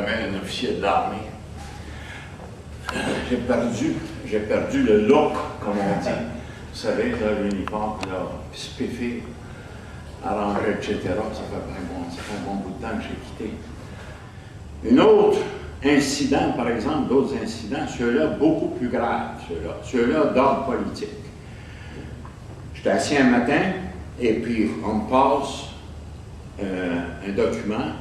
j'avais un officier de l'armée. J'ai perdu le look, comme on dit. Vous savez, l'uniforme, spiffé, arrangé, etc. Ça fait un bon bout de temps que j'ai quitté. Un autre incident, par exemple, d'autres incidents, ceux-là beaucoup plus graves, ceux-là d'ordre politique. J'étais assis un matin, et puis on me passe un document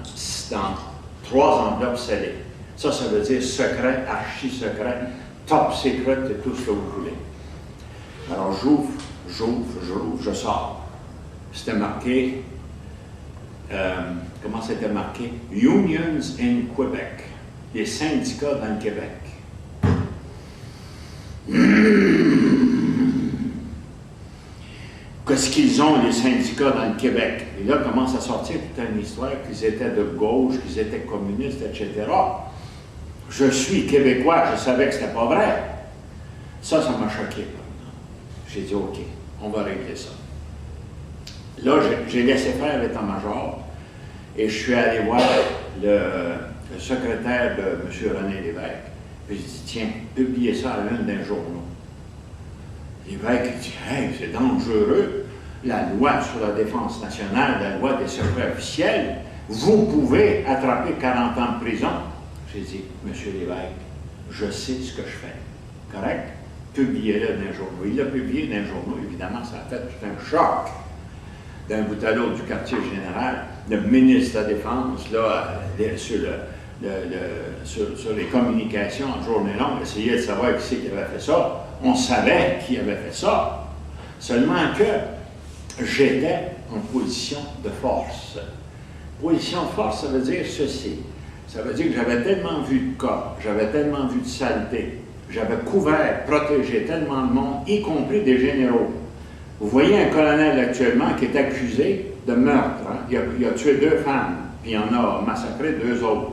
dans 3 enveloppes scellées. Ça veut dire secret, archi-secret, top secret et tout ce que vous voulez. Alors j'ouvre, je sors. C'était marqué, comment c'était marqué? Unions in Québec, les syndicats dans le Québec. Qu'est-ce qu'ils ont, les syndicats dans le Québec? Et là, commence à sortir toute une histoire qu'ils étaient de gauche, qu'ils étaient communistes, etc. Je suis québécois, je savais que c'était pas vrai. Ça m'a choqué. J'ai dit, OK, on va régler ça. Là, j'ai laissé faire l'état-major et je suis allé voir le secrétaire de M. René Lévesque. Puis je dis, tiens, publiez ça à l'une des journaux. L'évêque dit, hey, c'est dangereux. La loi sur la défense nationale, la loi des secrets officiels, vous pouvez attraper 40 ans de prison. J'ai dit, Monsieur l'évêque, je sais ce que je fais. Correct? Publiez-le dans les journaux. Il l'a publié dans les journaux, évidemment, ça a fait tout un choc. D'un bout à l'autre du quartier général, le ministre de la Défense, là, sur les communications en journée longue, essayait de savoir qui c'est qui avait fait ça. On savait qui avait fait ça. Seulement que j'étais en position de force. Position de force, ça veut dire ceci. Ça veut dire que j'avais tellement vu de cas, j'avais tellement vu de saleté, j'avais couvert, protégé tellement de monde, y compris des généraux. Vous voyez un colonel actuellement qui est accusé de meurtre. Hein? Il a tué 2 femmes, puis il en a massacré 2 autres.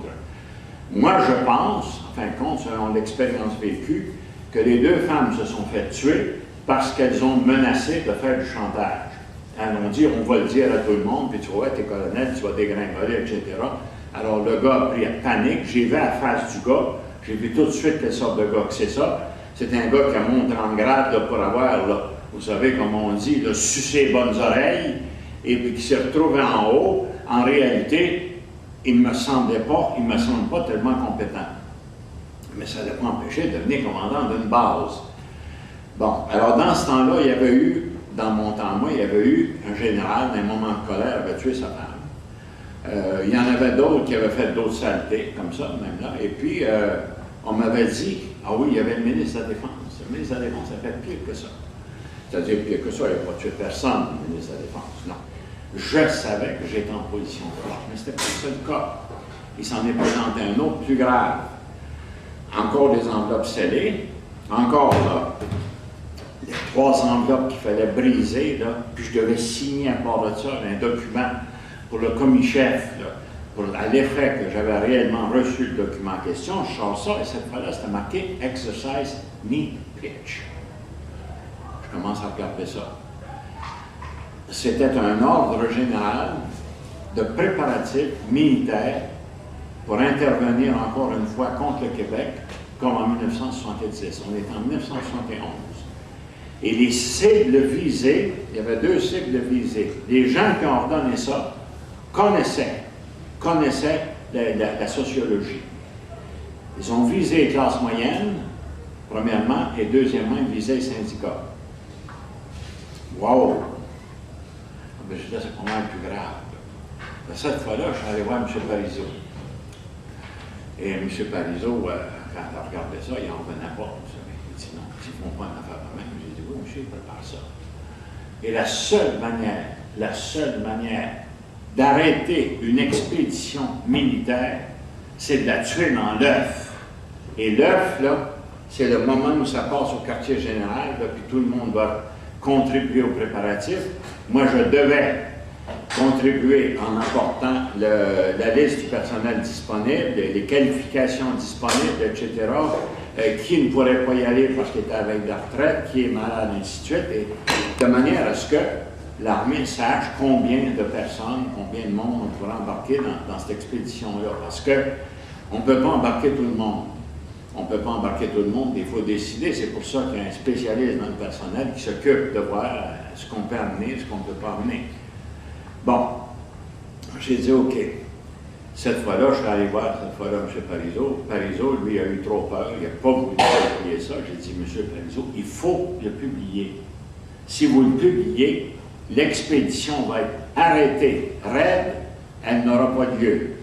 Moi, je pense, en fin de compte, selon l'expérience vécue, que les 2 femmes se sont fait tuer parce qu'elles ont menacé de faire du chantage. Elles ont dit, on va le dire à tout le monde, puis tu vois, t'es colonel, tu vas dégringoler, etc. Alors le gars a pris à panique, j'ai vu à la face du gars, j'ai vu tout de suite quelle sorte de gars que c'est ça. C'est un gars qui a monté en grade là, pour avoir, là, vous savez comme on dit, là, sucé les bonnes oreilles, et puis qui s'est retrouvé en haut. En réalité, il ne me semble pas tellement compétent. Mais ça ne l'a pas empêché de devenir commandant d'une base. Bon, alors dans ce temps-là, il y avait eu, dans mon temps, moi, il y avait eu un général, d'un moment de colère, avait tué sa femme. Il y en avait d'autres qui avaient fait d'autres saletés, comme ça, même là. Et puis, on m'avait dit, ah oui, il y avait le ministre de la Défense. Le ministre de la Défense a fait pire que ça. C'est-à-dire pire que ça, il n'a pas tué personne, le ministre de la Défense, non. Je savais que j'étais en position de force, mais ce n'était pas le seul cas. Il s'en est présenté un autre plus grave. Encore des enveloppes scellées, encore là, les 3 enveloppes qu'il fallait briser, là, puis je devais signer à part de ça un document pour le commis-chef, à l'effet que j'avais réellement reçu le document en question. Je sors ça, et cette fois-là, c'était marqué « Exercise Knee Pitch ». Je commence à regarder ça. C'était un ordre général de préparatifs militaires pour intervenir encore une fois contre le Québec, comme en 1970. On est en 1971. Et les cibles visées, il y avait 2 cibles visées. Les gens qui ont ordonné ça connaissaient la sociologie. Ils ont visé les classes moyennes, premièrement, et deuxièmement, ils visaient les syndicats. Wow! Je disais, c'est pas mal plus grave. Cette fois-là, je suis allé voir M. Parizeau. Et M. Parizeau, quand il a regardé ça, il n'en revenait pas. Il dit non, ils ne font pas une affaire de même. J'ai dit oui, monsieur, il prépare ça. Et la seule manière d'arrêter une expédition militaire, c'est de la tuer dans l'œuf. Et l'œuf, là, c'est le moment où ça passe au quartier général, là, puis tout le monde va contribuer aux préparatifs. Moi, je devais contribuer en apportant la liste du personnel disponible, les qualifications disponibles, etc., qui ne pourrait pas y aller parce qu'il était avec la retraite, qui est malade, ainsi de suite, et de manière à ce que l'armée sache combien de personnes, combien de monde on pourrait embarquer dans cette expédition-là. Parce que On ne peut pas embarquer tout le monde. On ne peut pas embarquer tout le monde, il faut décider. C'est pour ça qu'il y a un spécialiste dans le personnel qui s'occupe de voir ce qu'on peut amener, ce qu'on ne peut pas amener. Bon, j'ai dit OK. Cette fois-là, je suis allé voir, cette fois-là, M. Parizeau. Parizeau, lui, a eu trop peur, il n'a pas voulu publier ça. J'ai dit, M. Parizeau, il faut le publier. Si vous le publiez, l'expédition va être arrêtée, raide, elle n'aura pas lieu.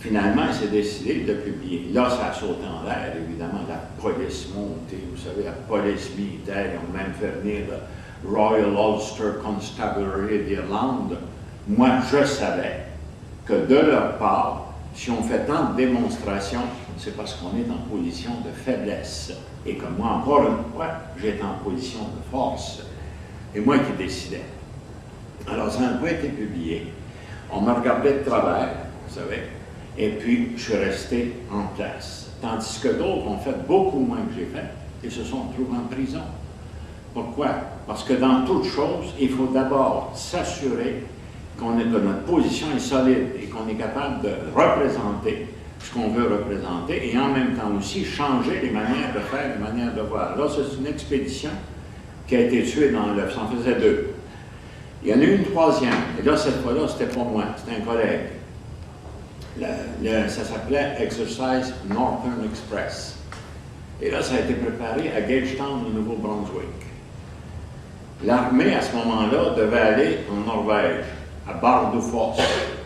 Finalement, il s'est décidé de le publier. Là, ça a sauté en l'air, évidemment, la police montée, vous savez, la police militaire, ils ont même fait venir le Royal Ulster Constabulary d'Irlande. Moi, je savais que de leur part, si on fait tant de démonstrations, c'est parce qu'on est en position de faiblesse. Et que moi, encore une fois, j'étais en position de force. Et moi qui décidais. Alors, ça n'a pas été publié. On me regardait de travers, vous savez, et puis je suis resté en place. Tandis que d'autres ont fait beaucoup moins que j'ai fait et se sont retrouvés en prison. Pourquoi? Parce que dans toute chose, il faut d'abord s'assurer que notre position est solide et qu'on est capable de représenter ce qu'on veut représenter et en même temps aussi changer les manières de faire, les manières de voir. Là, c'est une expédition qui a été tuée dans l'œuf. Ça en faisait deux. Il y en a eu une troisième. Et là, cette fois-là, c'était pas moi, c'était un collègue. Ça s'appelait Exercise Northern Express. Et là, ça a été préparé à Gagetown, au Nouveau-Brunswick. L'armée, à ce moment-là, devait aller en Norvège, à Bardufoss,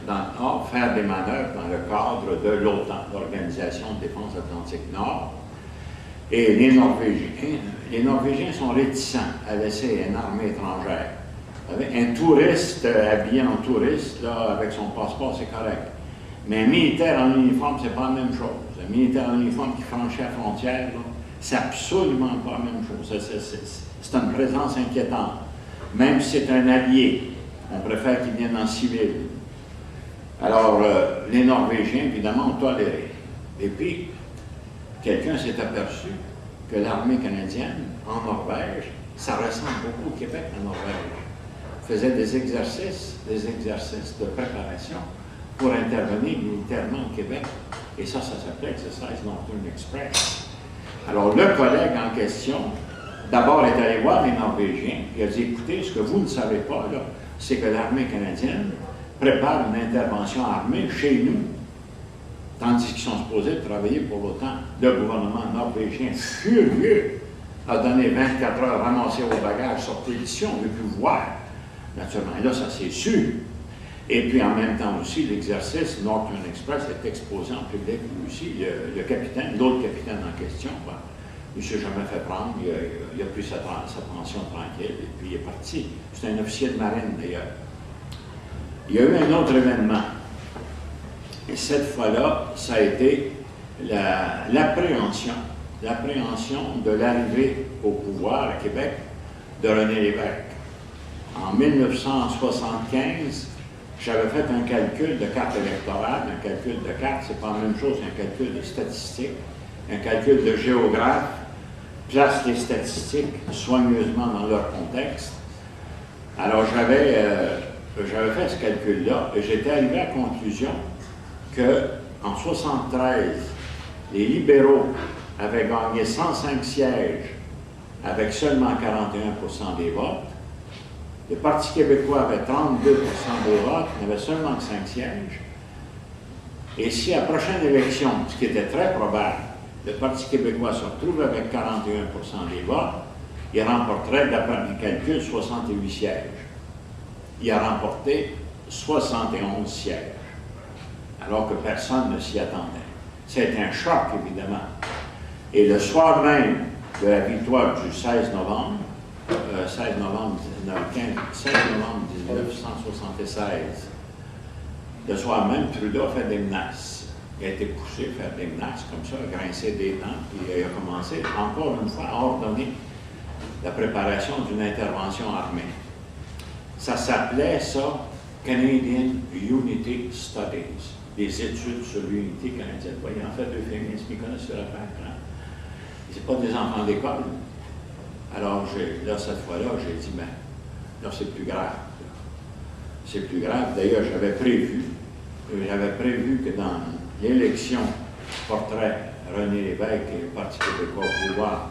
dans le Nord, faire des manœuvres dans le cadre de l'OTAN, l'Organisation de défense atlantique Nord. Et les Norvégiens sont réticents à laisser une armée étrangère. Un touriste habillé en touriste, là, avec son passeport, c'est correct. Mais un militaire en uniforme, c'est pas la même chose. Un militaire en uniforme qui franchit la frontière, c'est absolument pas la même chose. C'est une présence inquiétante. Même si c'est un allié, on préfère qu'il vienne en civil. Alors, les Norvégiens, évidemment, ont toléré. Et puis, quelqu'un s'est aperçu que l'armée canadienne, en Norvège, ça ressemble beaucoup au Québec, en Norvège. Faisait des exercices de préparation pour intervenir militairement au Québec. Et ça s'appelait Exercise Northern Express. Alors, le collègue en question, d'abord, est allé voir les Norvégiens. Il a dit, écoutez, ce que vous ne savez pas, là, c'est que l'armée canadienne prépare une intervention armée chez nous, tandis qu'ils sont supposés travailler pour l'OTAN. Le gouvernement norvégien, furieux, a donné 24 heures, ramassé vos bagages, sortez d'ici, on ne veut plus vous voir. Naturellement, là, ça s'est su. Et puis, en même temps aussi, l'exercice Northern Express est exposé en public, lui aussi. Le capitaine, l'autre capitaine en question, il ne s'est jamais fait prendre, il a pris sa pension tranquille, et puis il est parti. C'est un officier de marine, d'ailleurs. Il y a eu un autre événement. Et cette fois-là, ça a été l'appréhension de l'arrivée au pouvoir à Québec de René Lévesque. En 1975, j'avais fait un calcul de carte électorale. Un calcul de carte, c'est pas la même chose qu'un calcul de statistique. Un calcul de géographe place les statistiques soigneusement dans leur contexte. Alors, j'avais fait ce calcul-là et j'étais arrivé à la conclusion qu'en 1973, les libéraux avaient gagné 105 sièges avec seulement 41% des votes. Le Parti québécois avait 32% des votes, il n'avait seulement que 5 sièges. Et si à la prochaine élection, ce qui était très probable, le Parti québécois se retrouve avec 41% des votes, il remporterait, d'après mes calculs, 68 sièges. Il a remporté 71 sièges, alors que personne ne s'y attendait. C'est un choc, évidemment. Et le soir même de la victoire du 16 novembre 1976, le soir même, Trudeau a fait des menaces. Il a été poussé à faire des menaces comme ça, à grincer des dents, puis il a commencé, encore une fois, à ordonner la préparation d'une intervention armée. Ça s'appelait, ça, Canadian Unity Studies, des études sur l'unité canadienne. Vous voyez, en fait, l'euphémisme, ils connaissent le affaire. Hein? C'est pas des enfants d'école. Alors, là, cette fois-là, j'ai dit, ben, là, c'est plus grave. C'est plus grave. D'ailleurs, j'avais prévu que dans l'élection porterait René Lévesque et le Parti québécois au pouvoir,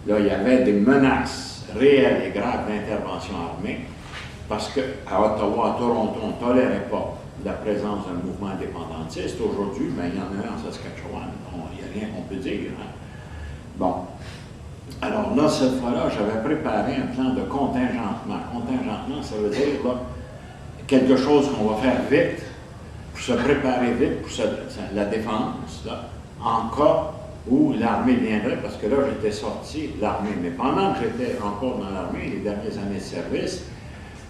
là, il y avait des menaces réelles et graves d'intervention armée, parce qu'à Ottawa, à Toronto, on ne tolérait pas la présence d'un mouvement indépendantiste. Aujourd'hui, ben, il y en a un en Saskatchewan. Il n'y a rien qu'on peut dire. Hein? Bon. Alors là, cette fois-là, j'avais préparé un plan de contingentement. Contingentement, ça veut dire là, quelque chose qu'on va faire vite, pour se préparer vite pour la défense, là, en cas où l'armée viendrait, parce que là, j'étais sorti de l'armée. Mais pendant que j'étais encore dans l'armée, les dernières années de service,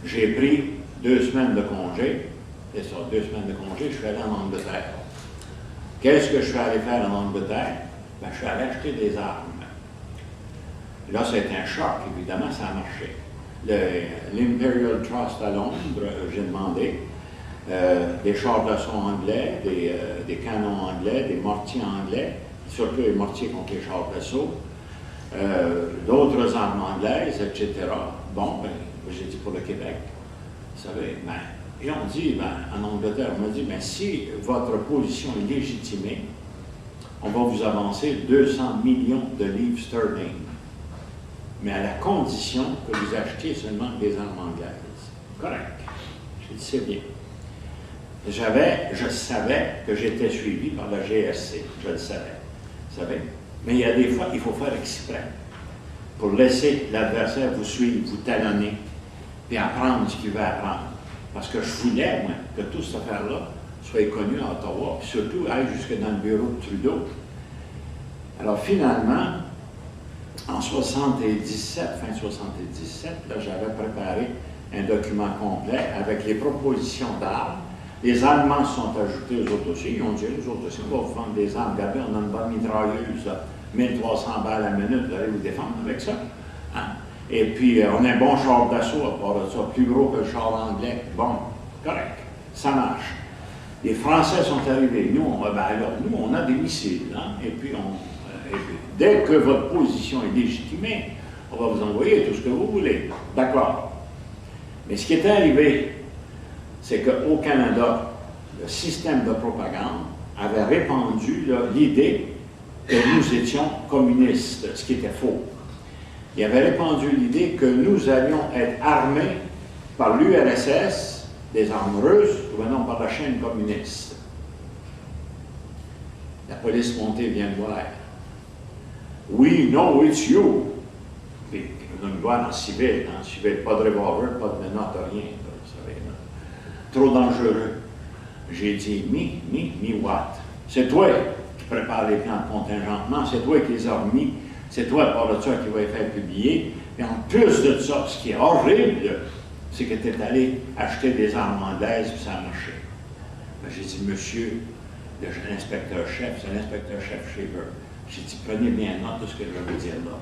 j'ai pris 2 semaines de congé. C'est ça, 2 semaines de congé, je suis allé en Angleterre. Qu'est-ce que je suis allé faire en Angleterre? Ben, je suis allé acheter des armes. Là, c'était un choc, évidemment, ça a marché. L'Imperial Trust à Londres, j'ai demandé des chars d'assaut anglais, des canons anglais, des mortiers anglais, surtout les mortiers contre les chars d'assaut, d'autres armes anglaises, etc. Bon, ben, j'ai dit pour le Québec, vous savez, ben, et on dit, ben, en Angleterre, on m'a dit, ben, si votre position est légitimée, on va vous avancer 200 millions de livres sterling, mais à la condition que vous achetiez seulement des armes anglaises. Correct. J'ai dit, c'est bien. Je savais que j'étais suivi par la GRC, je le savais. Vous savez? Mais il y a des fois, il faut faire exprès pour laisser l'adversaire vous suivre, vous talonner, puis apprendre ce qu'il veut apprendre. Parce que je voulais, moi, que toute cette affaire-là soit connue à Ottawa, puis surtout aille jusque dans le bureau de Trudeau. Alors finalement, en 77, fin 77, là, j'avais préparé un document complet avec les propositions d'armes. Les Allemands se sont ajoutés aux autres aussi. Ils ont dit, nous autres aussi, on va vous vendre des armes. Regardez, on a une bonne mitrailleuse, là, 1300 balles à la minute, vous allez vous défendre avec ça. Hein? Et puis, on a un bon char d'assaut à part de ça, plus gros que le char anglais. Bon, correct, ça marche. Les Français sont arrivés. Nous, on a des missiles. Hein? Et puis, dès que votre position est légitimée, on va vous envoyer tout ce que vous voulez. D'accord. Mais ce qui est arrivé, c'est qu'au Canada, le système de propagande avait répandu l'idée que nous étions communistes, ce qui était faux. Il avait répandu l'idée que nous allions être armés par l'URSS, des armes russes, ou non par la chaîne communiste. La police montée vient me voir. We know it's you. Puis, on me voit en civil, pas de revolver, pas de menottes, rien. Vous savez, là. Trop dangereux. J'ai dit, me what? C'est toi qui prépare les plans de contingentement, c'est toi qui les as remis, c'est toi, par de ça, qui va les faire publier. Et en plus de ça, ce qui est horrible, c'est que tu es allé acheter des armes anglaises, puis ça a marché. Ben, j'ai dit, monsieur, l'inspecteur-chef, c'est l'inspecteur-chef Shaver. J'ai dit, prenez bien note de ce que je veux dire là.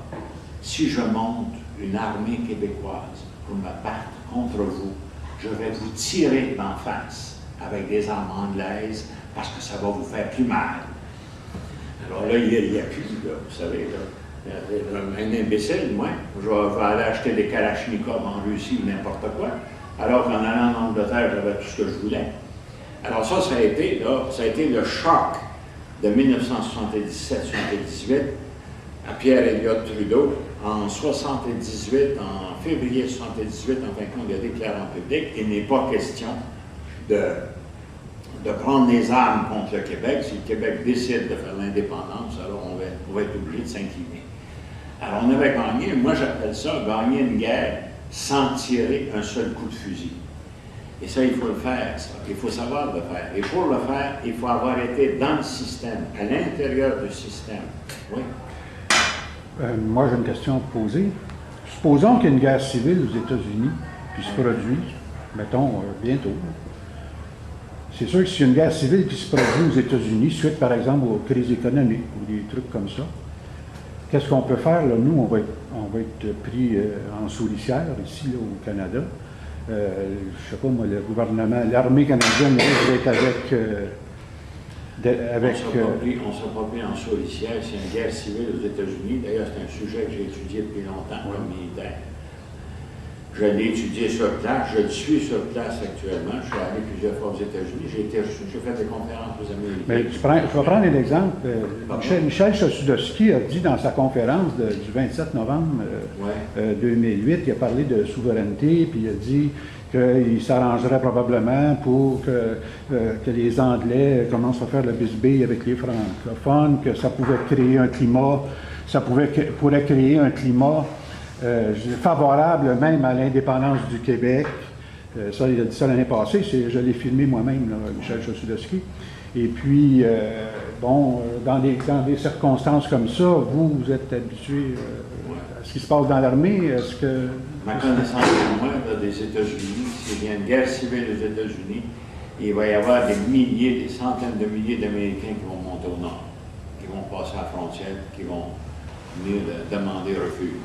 Si je monte une armée québécoise pour me battre contre vous, je vais vous tirer d'en face avec des armes anglaises parce que ça va vous faire plus mal. Alors là, il n'y a plus, là, vous savez, là, un imbécile, moi, je vais aller acheter des Kalachnikov en Russie ou n'importe quoi, alors qu'en allant en Angleterre, j'avais tout ce que je voulais. Alors ça a été le choc de 1977-78 à Pierre Elliott Trudeau. En 78, en février 78, en fin de compte, il a déclaré en public qu'il n'est pas question de prendre les armes contre le Québec. Si le Québec décide de faire l'indépendance, alors on va être obligé de s'incliner. Alors on avait gagné, moi j'appelle ça gagner une guerre sans tirer un seul coup de fusil. Et ça, il faut le faire, ça. Il faut savoir le faire. Et pour le faire, il faut avoir été dans le système, à l'intérieur du système. Oui. Moi, j'ai une question à vous poser. Supposons qu'il y ait une guerre civile aux États-Unis qui se produit, mettons, bientôt. C'est sûr que s'il y a une guerre civile qui se produit aux États-Unis, suite par exemple aux crises économiques ou des trucs comme ça, qu'est-ce qu'on peut faire? Là, nous, on va être pris en souricière ici, là, au Canada. Je ne sais pas, moi, le gouvernement, l'armée canadienne risque d'être avec... On ne sera pas pris en souricière, c'est une guerre civile aux États-Unis. D'ailleurs, c'est un sujet que j'ai étudié depuis longtemps comme militaire. Je l'ai étudié sur place, je le suis sur place actuellement. Je suis allé plusieurs fois aux États-Unis, j'ai fait des conférences aux Américains. Mais je vais prendre un exemple. Michel Chossudowski a dit dans sa conférence du 27 novembre 2008, il a parlé de souveraineté, puis il a dit qu'il s'arrangerait probablement pour que les Anglais commencent à faire le bisbille avec les francophones, que ça pouvait créer un climat, pourrait créer un climat favorable même à l'indépendance du Québec. Ça, il a dit ça l'année passée, je l'ai filmé moi-même, là, Michel Chossudowski. Et puis, bon, dans des circonstances comme ça, vous êtes habitué à ce qui se passe dans l'armée. Est-ce que... Ma connaissance de moi, des États-Unis, s'il y a une guerre civile aux États-Unis, il va y avoir des milliers, des centaines de milliers d'Américains qui vont monter au nord, qui vont passer à la frontière, qui vont venir demander refuge.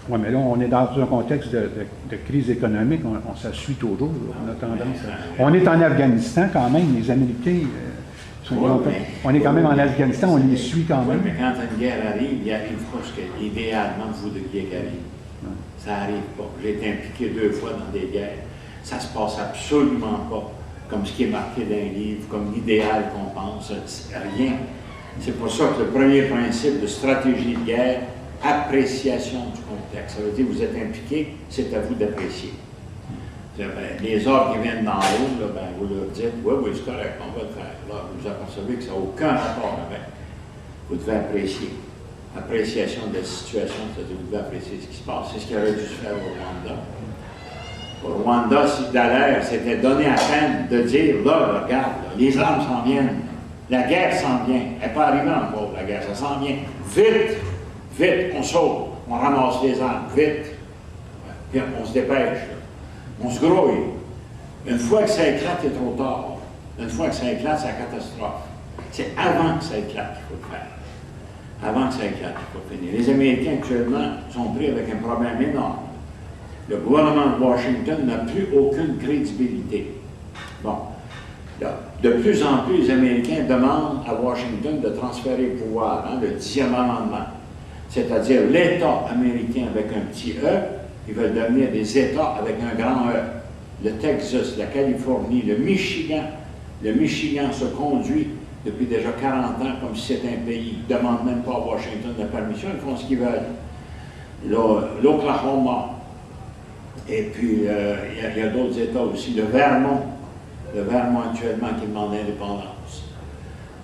Oui, mais là, on est dans un contexte de crise économique, on s'assuit toujours. On a tendance on est en Afghanistan quand même, les Américains, on est quand même en Afghanistan, on les suit quand même. Mais quand une guerre arrive, il arrive pas ce qu'idéalement vous voudriez qu'elle arrive. Ça n'arrive pas. J'ai été impliqué 2 fois dans des guerres. Ça ne se passe absolument pas comme ce qui est marqué dans un livre, comme l'idéal qu'on pense. Rien. C'est pour ça que le premier principe de stratégie de guerre, appréciation du contexte. Ça veut dire que vous êtes impliqué, c'est à vous d'apprécier. Les ordres qui viennent d'en haut, là, ben, vous leur dites, oui, c'est correct, on va le faire. Là, vous apercevez que ça n'a aucun rapport avec. Vous devez apprécier. Appréciation de la situation, c'est-à-dire que vous devez apprécier ce qui se passe. C'est ce qu'il aurait dû se faire au Rwanda. Au Rwanda, si Dallaire s'était donné à peine de dire, là, regarde, là, les armes s'en viennent, la guerre s'en vient. Elle n'est pas arrivée encore, la guerre, ça s'en vient. Vite, vite, on saute, on ramasse les armes, vite. Puis on se dépêche, là. On se grouille. Une fois que ça éclate, il est trop tard. Une fois que ça éclate, c'est la catastrophe. C'est avant que ça éclate qu'il faut le faire. Avant que ça éclate, il faut finir. Les Américains, actuellement, sont pris avec un problème énorme. Le gouvernement de Washington n'a plus aucune crédibilité. Bon. Là, de plus en plus, les Américains demandent à Washington de transférer le pouvoir, le 10e amendement. C'est-à-dire l'État américain avec un petit E, ils veulent devenir des États avec un grand E. Le Texas, la Californie, le Michigan se conduit depuis déjà 40 ans comme si c'était un pays. Ils ne demandent même pas à Washington la permission, ils font ce qu'ils veulent. L'Oklahoma, et puis il y a d'autres États aussi, le Vermont actuellement qui demande l'indépendance.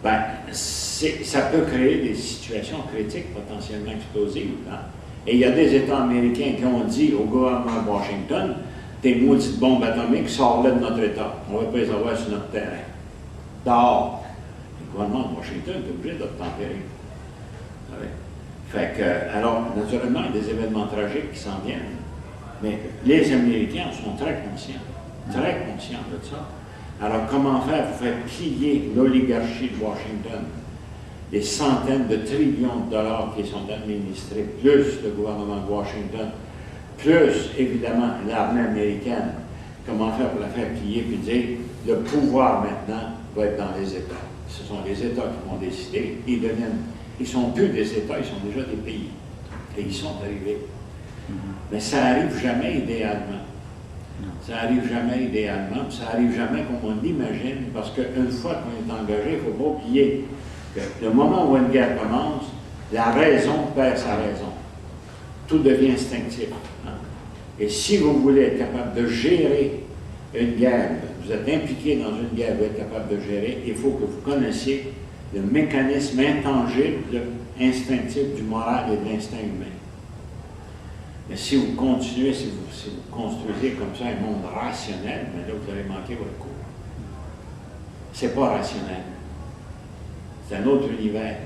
Ben, ça peut créer des situations critiques potentiellement explosives. Hein? Et il y a des États américains qui ont dit au gouvernement de Washington, tes maudites bombes atomiques, sors-les de notre État. On ne va pas les avoir sur notre terrain. Dehors. Le gouvernement de Washington est obligé d'obtempérer. Fait que, alors, naturellement, il y a des événements tragiques qui s'en viennent. Mais les Américains sont très conscients de ça. Alors, comment faire pour faire plier l'oligarchie de Washington? Les centaines de trillions de dollars qui sont administrés, plus le gouvernement de Washington, plus, évidemment, l'armée américaine. Comment faire pour la faire plier puis dire, le pouvoir maintenant va être dans les États. Ce sont les États qui vont décider. Ils ne sont plus des États, ils sont déjà des pays. Et ils sont arrivés. Mais ça n'arrive jamais idéalement. Ça n'arrive jamais idéalement, puis ça n'arrive jamais comme on l'imagine, parce qu'une fois qu'on est engagé, il ne faut pas oublier que le moment où une guerre commence, la raison perd sa raison. Tout devient instinctif. Hein? Et si vous voulez être capable de gérer une guerre, vous êtes impliqué dans une guerre, vous êtes capable de gérer, il faut que vous connaissiez le mécanisme intangible, instinctif du moral et de l'instinct humain. Mais si vous continuez, si vous construisez comme ça un monde rationnel, mais là, vous allez manquer votre coup. C'est pas rationnel. C'est un autre univers.